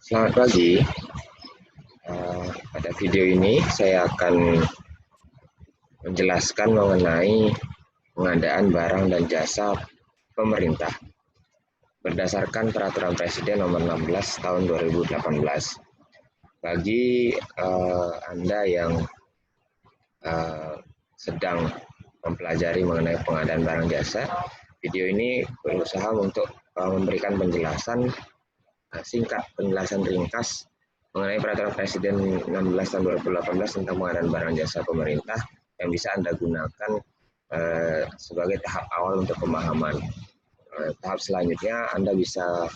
Selamat pagi. Pada video ini saya akan menjelaskan mengenai pengadaan barang dan jasa pemerintah berdasarkan Peraturan Presiden Nomor 16 Tahun 2018. Bagi Anda yang sedang mempelajari mengenai pengadaan barang jasa, video ini berusaha untuk memberikan penjelasan singkat, penjelasan ringkas mengenai Peraturan Presiden 16 Tahun 2018 tentang pengadaan barang jasa pemerintah yang bisa Anda gunakan sebagai tahap awal untuk pemahaman. Tahap selanjutnya Anda bisa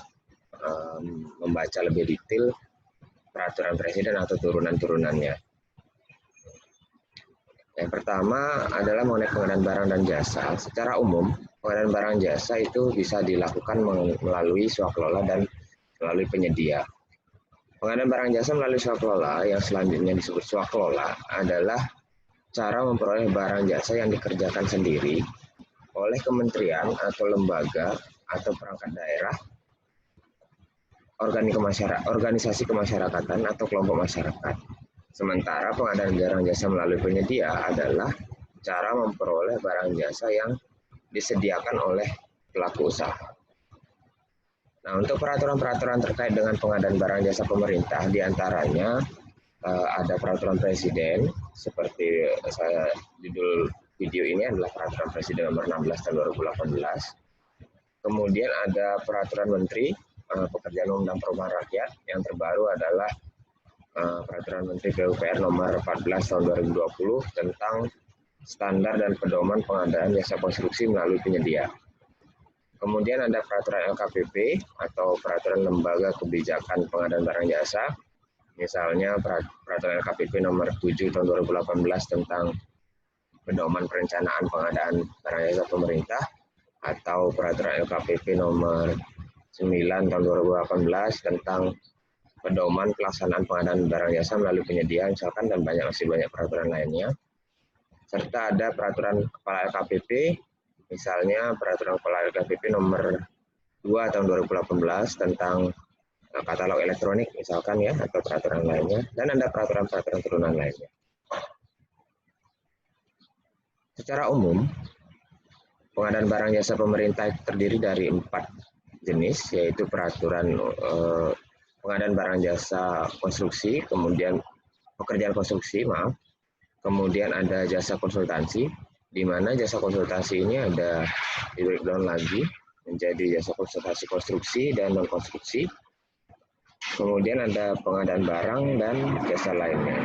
membaca lebih detail Peraturan Presiden atau turunan-turunannya. Yang pertama adalah mengenai pengadaan barang dan jasa. Secara umum, pengadaan barang jasa itu bisa dilakukan melalui swakelola dan melalui penyedia. Pengadaan barang jasa melalui swakelola yang selanjutnya disebut swakelola adalah cara memperoleh barang jasa yang dikerjakan sendiri oleh kementerian atau lembaga atau perangkat daerah, organisasi kemasyarakatan atau kelompok masyarakat. Sementara pengadaan barang jasa melalui penyedia adalah cara memperoleh barang jasa yang disediakan oleh pelaku usaha. Nah, untuk peraturan-peraturan terkait dengan pengadaan barang jasa pemerintah, diantaranya ada Peraturan Presiden, seperti judul video ini adalah Peraturan Presiden Nomor 16 Tahun 2018. Kemudian ada Peraturan Menteri Pekerjaan Umum dan Perumahan Rakyat, yang terbaru adalah Peraturan Menteri PUPR Nomor 14 Tahun 2020 tentang standar dan pedoman pengadaan jasa konstruksi melalui penyedia. Kemudian ada Peraturan LKPP atau Peraturan Lembaga Kebijakan Pengadaan Barang Jasa, misalnya Peraturan LKPP Nomor 7 Tahun 2018 tentang pedoman perencanaan pengadaan barang jasa pemerintah, atau Peraturan LKPP Nomor 9 Tahun 2018 tentang pedoman pelaksanaan pengadaan barang jasa melalui penyedia, misalkan, dan masih banyak peraturan lainnya. Serta ada Peraturan Kepala LKPP, misalnya Peraturan Kepala LKPP Nomor 2 Tahun 2018 tentang katalog elektronik, misalkan ya, atau peraturan lainnya, dan ada peraturan-peraturan turunan lainnya. Secara umum, pengadaan barang jasa pemerintah terdiri dari 4 jenis, yaitu peraturan pengadaan barang jasa konstruksi, kemudian pekerjaan konstruksi, kemudian ada jasa konsultansi, di mana jasa konsultasi ini ada di breakdown lagi menjadi jasa konsultasi konstruksi dan non konstruksi. Kemudian ada pengadaan barang dan jasa lainnya.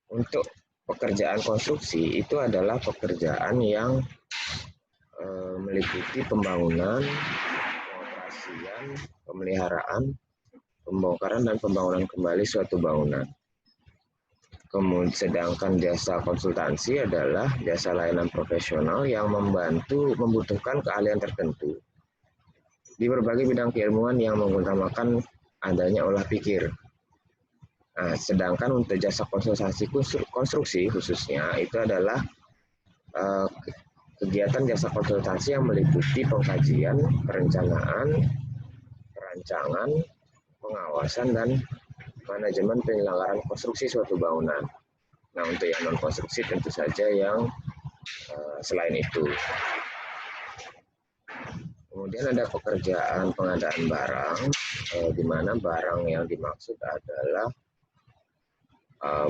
Untuk pekerjaan konstruksi itu adalah pekerjaan yang meliputi pembangunan, pengoperasian, pemeliharaan, pembongkaran dan pembangunan kembali suatu bangunan. Kemudian sedangkan jasa konsultansi adalah jasa layanan profesional yang membutuhkan keahlian tertentu di berbagai bidang keilmuan yang mengutamakan adanya olah pikir. Nah, sedangkan untuk jasa konsultasi konstruksi khususnya itu adalah kegiatan jasa konsultasi yang meliputi pengkajian, perencanaan, perancangan, pengawasan, dan manajemen penyelenggaraan konstruksi suatu bangunan. Nah, untuk yang non konstruksi tentu saja yang selain itu. Kemudian ada pekerjaan pengadaan barang, di mana barang yang dimaksud adalah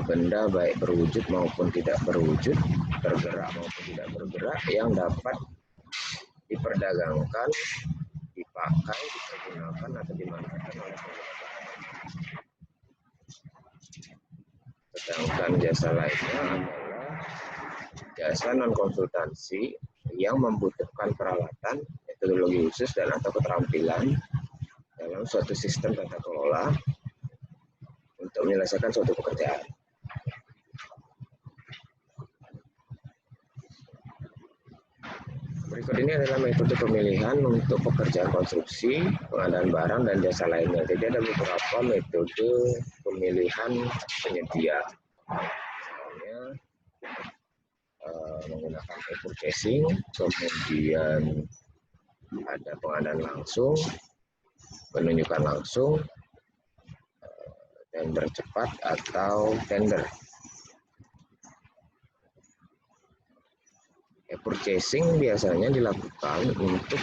benda baik berwujud maupun tidak berwujud, bergerak maupun tidak bergerak, yang dapat diperdagangkan, dipakai, dipergunakan, atau dimanfaatkan oleh pengguna. Sedangkan jasa lainnya adalah jasa non-konsultansi yang membutuhkan peralatan, metodologi khusus, dan atau keterampilan dalam suatu sistem tata kelola untuk menyelesaikan suatu pekerjaan. Berikut ini adalah metode pemilihan untuk pekerjaan konstruksi, pengadaan barang, dan jasa lainnya. Jadi ada beberapa metode pemilihan penyedia. Misalnya menggunakan e-purchasing, kemudian ada pengadaan langsung, penunjukan langsung, tender cepat atau tender. Purchasing biasanya dilakukan untuk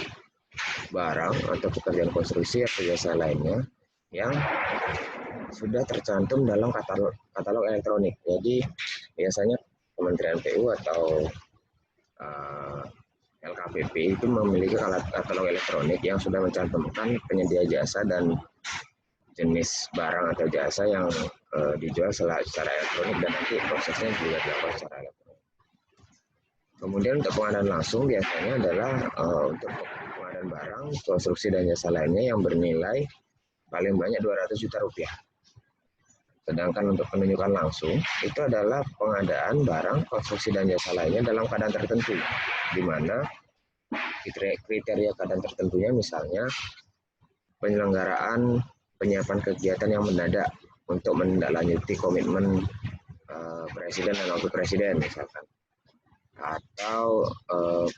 barang atau pekerjaan konstruksi atau jasa lainnya yang sudah tercantum dalam katalog elektronik. Jadi biasanya Kementerian PU atau LKPP itu memiliki katalog elektronik yang sudah mencantumkan penyedia jasa dan jenis barang atau jasa yang dijual secara elektronik dan nanti prosesnya juga dilakukan secara elektronik. Kemudian untuk pengadaan langsung biasanya adalah untuk pengadaan barang, konstruksi dan jasa lainnya yang bernilai paling banyak 200 juta rupiah. Sedangkan untuk penunjukan langsung itu adalah pengadaan barang, konstruksi dan jasa lainnya dalam keadaan tertentu, di mana kriteria keadaan tertentunya misalnya penyelenggaraan penyiapan kegiatan yang mendadak untuk menindaklanjuti komitmen Presiden dan Wakil Presiden misalkan, atau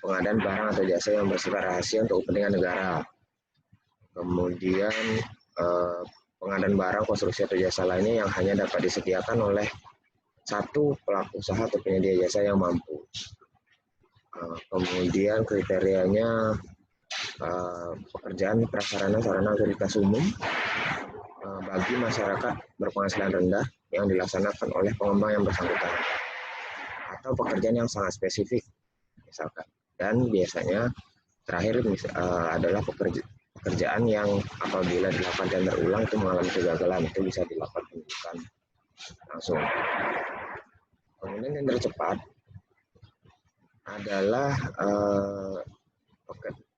pengadaan barang atau jasa yang bersifat rahasia untuk kepentingan negara. Kemudian pengadaan barang, konstruksi atau jasa lainnya yang hanya dapat disediakan oleh satu pelaku usaha atau penyedia jasa yang mampu. Kemudian kriterianya pekerjaan prasarana sarana fasilitas umum bagi masyarakat berpenghasilan rendah yang dilaksanakan oleh pengembang yang bersangkutan, atau pekerjaan yang sangat spesifik misalkan. Dan biasanya terakhir adalah pekerjaan yang apabila dilakukan tender ulang itu mengalami kegagalan, itu bisa dilakukan penunjukan langsung. Kemudian tender cepat adalah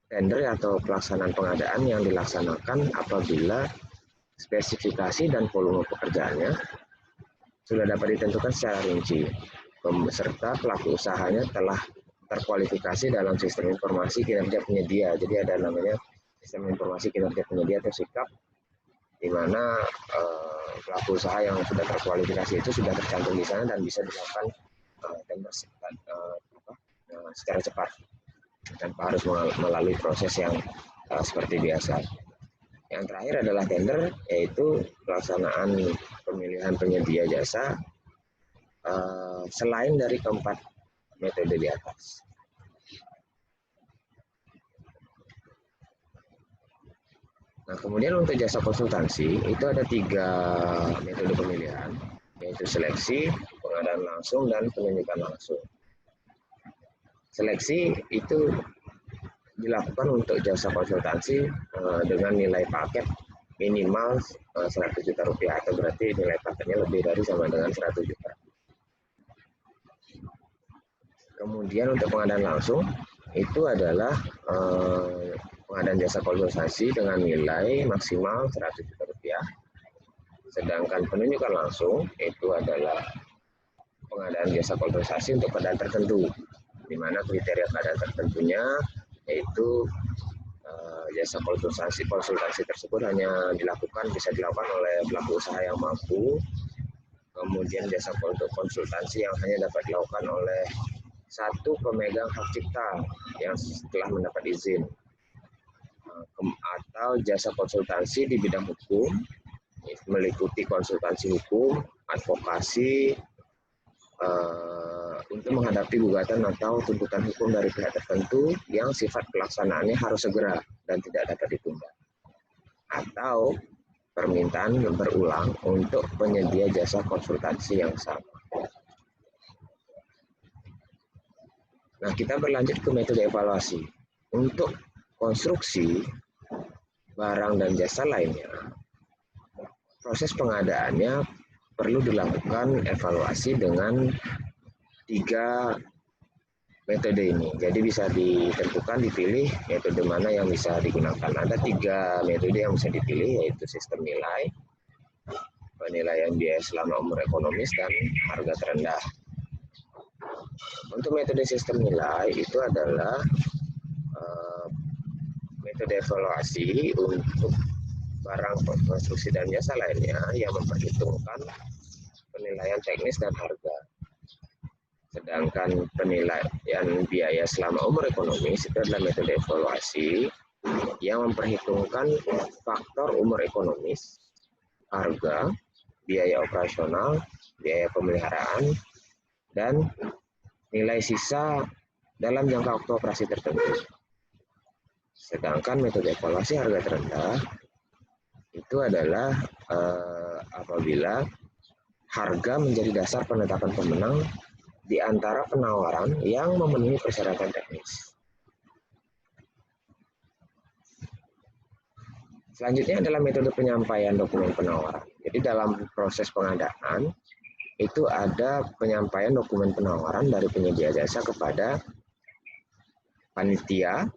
tender atau pelaksanaan pengadaan yang dilaksanakan apabila spesifikasi dan volume pekerjaannya sudah dapat ditentukan secara rinci, serta pelaku usahanya telah terkualifikasi dalam sistem informasi kinerja penyedia. Jadi ada namanya sistem informasi kinerja penyedia atau SIKAP, di mana pelaku usaha yang sudah terkualifikasi itu sudah tercantum di sana dan bisa dilakukan tender secara cepat tanpa harus melalui proses yang seperti biasa. Yang terakhir adalah tender, yaitu pelaksanaan pemilihan penyedia jasa selain dari keempat metode di atas. Nah, kemudian untuk jasa konsultansi itu ada 3 metode pemilihan, yaitu seleksi, pengadaan langsung, dan penunjukan langsung. Seleksi itu dilakukan untuk jasa konsultansi dengan nilai paket minimal 100 juta rupiah, atau berarti nilai paketnya lebih dari sama dengan 100 juta. Kemudian untuk pengadaan langsung itu adalah pengadaan jasa konsultasi dengan nilai maksimal 100 juta rupiah. Sedangkan penunjukan langsung itu adalah pengadaan jasa konsultasi untuk keadaan tertentu, di mana kriteria keadaan tertentunya yaitu jasa konsultasi tersebut hanya bisa dilakukan oleh pelaku usaha yang mampu. Kemudian jasa konsultasi yang hanya dapat dilakukan oleh satu pemegang hak cipta yang setelah mendapat izin, atau jasa konsultasi di bidang hukum meliputi konsultasi hukum, advokasi untuk menghadapi gugatan atau tuntutan hukum dari pihak tertentu yang sifat pelaksanaannya harus segera dan tidak dapat ditunda, atau permintaan berulang untuk penyedia jasa konsultasi yang sama. Nah, kita berlanjut ke metode evaluasi. Untuk konstruksi, barang dan jasa lainnya, proses pengadaannya perlu dilakukan evaluasi dengan 3 metode ini. Jadi bisa ditentukan, dipilih metode mana yang bisa digunakan. Ada 3 metode yang bisa dipilih, yaitu sistem nilai, penilaian biaya selama umur ekonomis, dan harga terendah. Untuk metode sistem nilai itu adalah metode evaluasi untuk barang konstruksi dan jasa lainnya yang memperhitungkan penilaian teknis dan harga. Sedangkan penilaian biaya selama umur ekonomis itu adalah metode evaluasi yang memperhitungkan faktor umur ekonomis, harga, biaya operasional, biaya pemeliharaan, dan nilai sisa dalam jangka waktu operasi tertentu. Sedangkan metode evaluasi harga terendah itu adalah apabila harga menjadi dasar penetapan pemenang di antara penawaran yang memenuhi persyaratan teknis. Selanjutnya adalah metode penyampaian dokumen penawaran. Jadi dalam proses pengadaan itu ada penyampaian dokumen penawaran dari penyedia jasa kepada panitia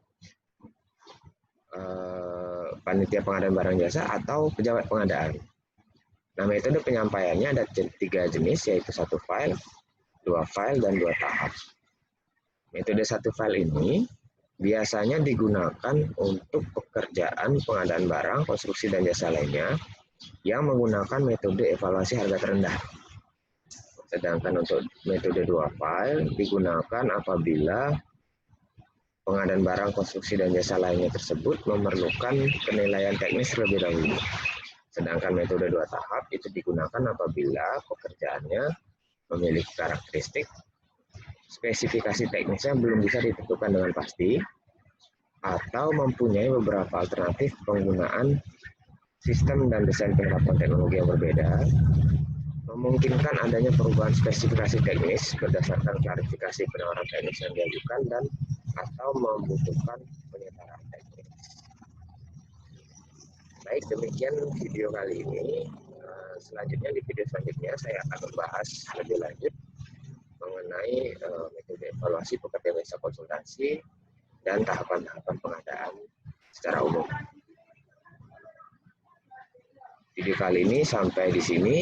pengadaan barang jasa atau pejabat pengadaan. Nah, metode penyampaiannya ada 3 jenis, yaitu 1 file, 2 file, dan 2 tahap. Metode 1 file ini biasanya digunakan untuk pekerjaan pengadaan barang, konstruksi, dan jasa lainnya yang menggunakan metode evaluasi harga terendah. Sedangkan untuk metode 2 file digunakan apabila pengadaan barang, konstruksi, dan jasa lainnya tersebut memerlukan penilaian teknis terlebih dahulu. Sedangkan metode 2 tahap itu digunakan apabila pekerjaannya memiliki karakteristik, spesifikasi teknisnya belum bisa ditentukan dengan pasti, atau mempunyai beberapa alternatif penggunaan sistem dan desain penerapan teknologi yang berbeda, memungkinkan adanya perubahan spesifikasi teknis berdasarkan klarifikasi penawaran teknis yang diajukan dan atau membutuhkan penyetaraan teknis. Baik, demikian video kali ini. Selanjutnya di video selanjutnya saya akan membahas lebih lanjut mengenai metode evaluasi pekerja jasa konsultasi dan tahapan-tahapan pengadaan secara umum. Video kali ini sampai di sini.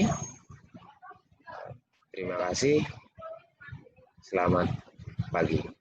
Terima kasih. Selamat pagi.